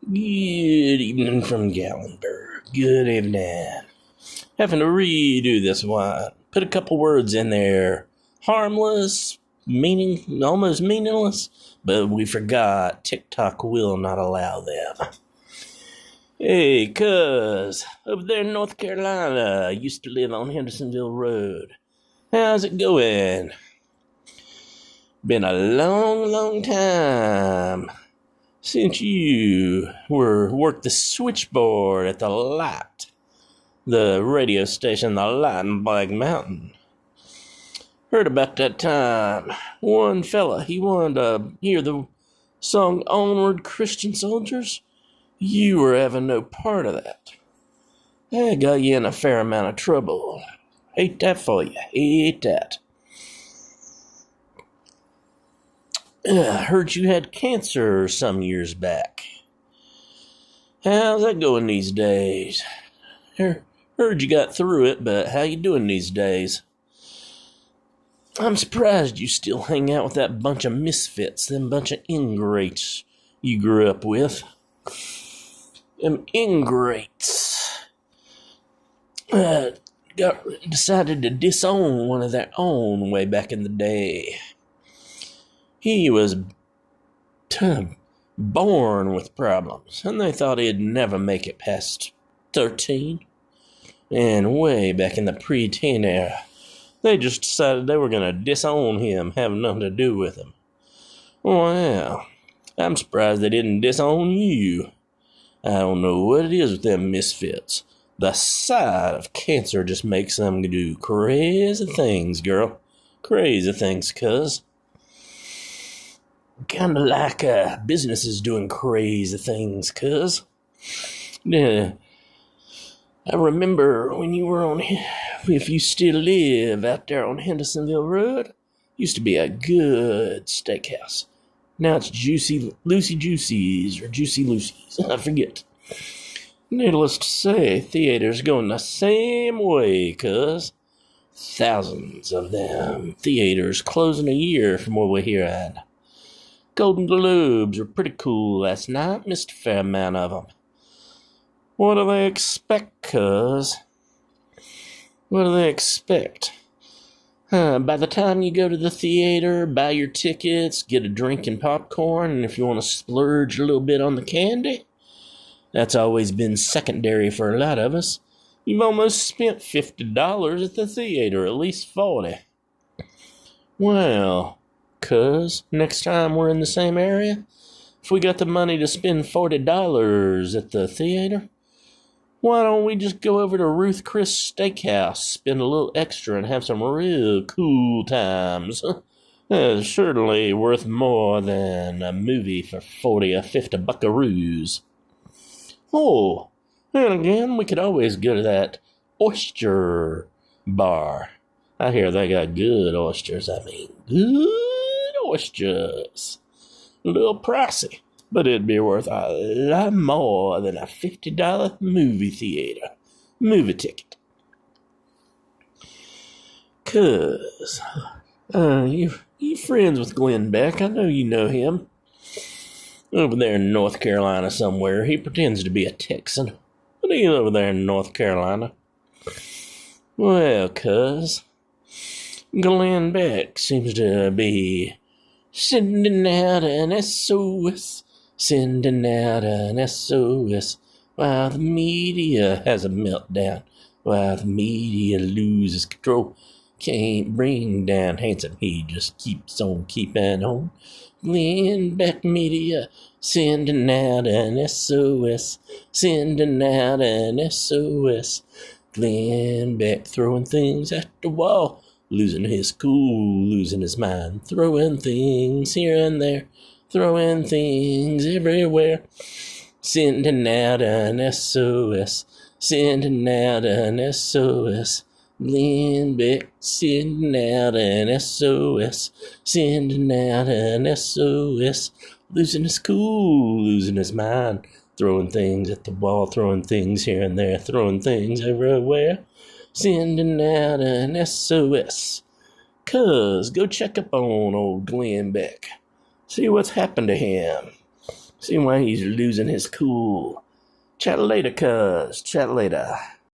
Good evening from Gatlinburg. Good evening. Having to redo this one. Put a couple words in there. Harmless, almost meaningless, but we forgot TikTok will not allow them. Hey, cuz, over there in North Carolina, I used to live on Hendersonville Road. How's it going? Been a long time since you worked the switchboard at the radio station, the Light in Black Mountain. Heard about that time. One fella, he wanted to hear the song Onward Christian Soldiers. You were having no part of that. That got you in a fair amount of trouble. Hate that for you. Hate that. I heard you had cancer some years back. How's that going these days? Heard you got through it, but how you doing these days? I'm surprised you still hang out with that bunch of misfits, them bunch of ingrates you grew up with. Them ingrates. Decided to disown one of their own way back in the day. He was born with problems, and they thought he'd never make it past 13. And way back in the pre-teen era, they just decided they were going to disown him, have nothing to do with him. Well, I'm surprised they didn't disown you. I don't know what it is with them misfits. The sight of cancer just makes them do crazy things, girl. Crazy things, cuz. Kind of like businesses doing crazy things, cuz. Yeah. I remember when you were if you still live out there on Hendersonville Road, used to be a good steakhouse. Now it's Lucy Juicy's or Juicy Lucy's. I forget. Needless to say, theaters going the same way, cuz. Thousands of them theaters closing a year from what we hear at. Golden Globes were pretty cool last night. Missed a fair amount of them. What do they expect, cuz? What do they expect? By the time you go to the theater, buy your tickets, get a drink and popcorn, and if you want to splurge a little bit on the candy, that's always been secondary for a lot of us. You've almost spent $50 at the theater, at least 40. Well, cuz, next time we're in the same area, if we got the money to spend $40 at the theater, why don't we just go over to Ruth Chris Steakhouse, spend a little extra, and have some real cool times? Certainly worth more than a movie for 40 or 50 buckaroos. Oh, and again, we could always go to that oyster bar. I hear they got good oysters. Good oysters. A little pricey, but it'd be worth a lot more than a $50 movie ticket. Cuz, you friends with Glenn Beck? I know you know him. Over there in North Carolina somewhere. He pretends to be a Texan, but he's over there in North Carolina. Well, cuz, Glenn Beck seems to be sending out an SOS. Sending out an SOS. While the media has a meltdown. While the media loses control. Can't bring down Handsome. He just keeps on keeping on. Glenn Beck Media sending out an SOS. Sending out an SOS. Glenn Beck throwing things at the wall. Losing his cool, losing his mind. Throwing things here and there. Throwing things everywhere. Sending out an SOS. Sending out an SOS. Glenn Beck sending out an SOS. Sending out an SOS. Losing his cool, losing his mind. Throwing things at the wall. Throwing things here and there. Throwing things everywhere. Sending out an SOS. Cuz, go check up on old Glenn Beck. See what's happened to him. See why he's losing his cool. Chat later, cuz. Chat later.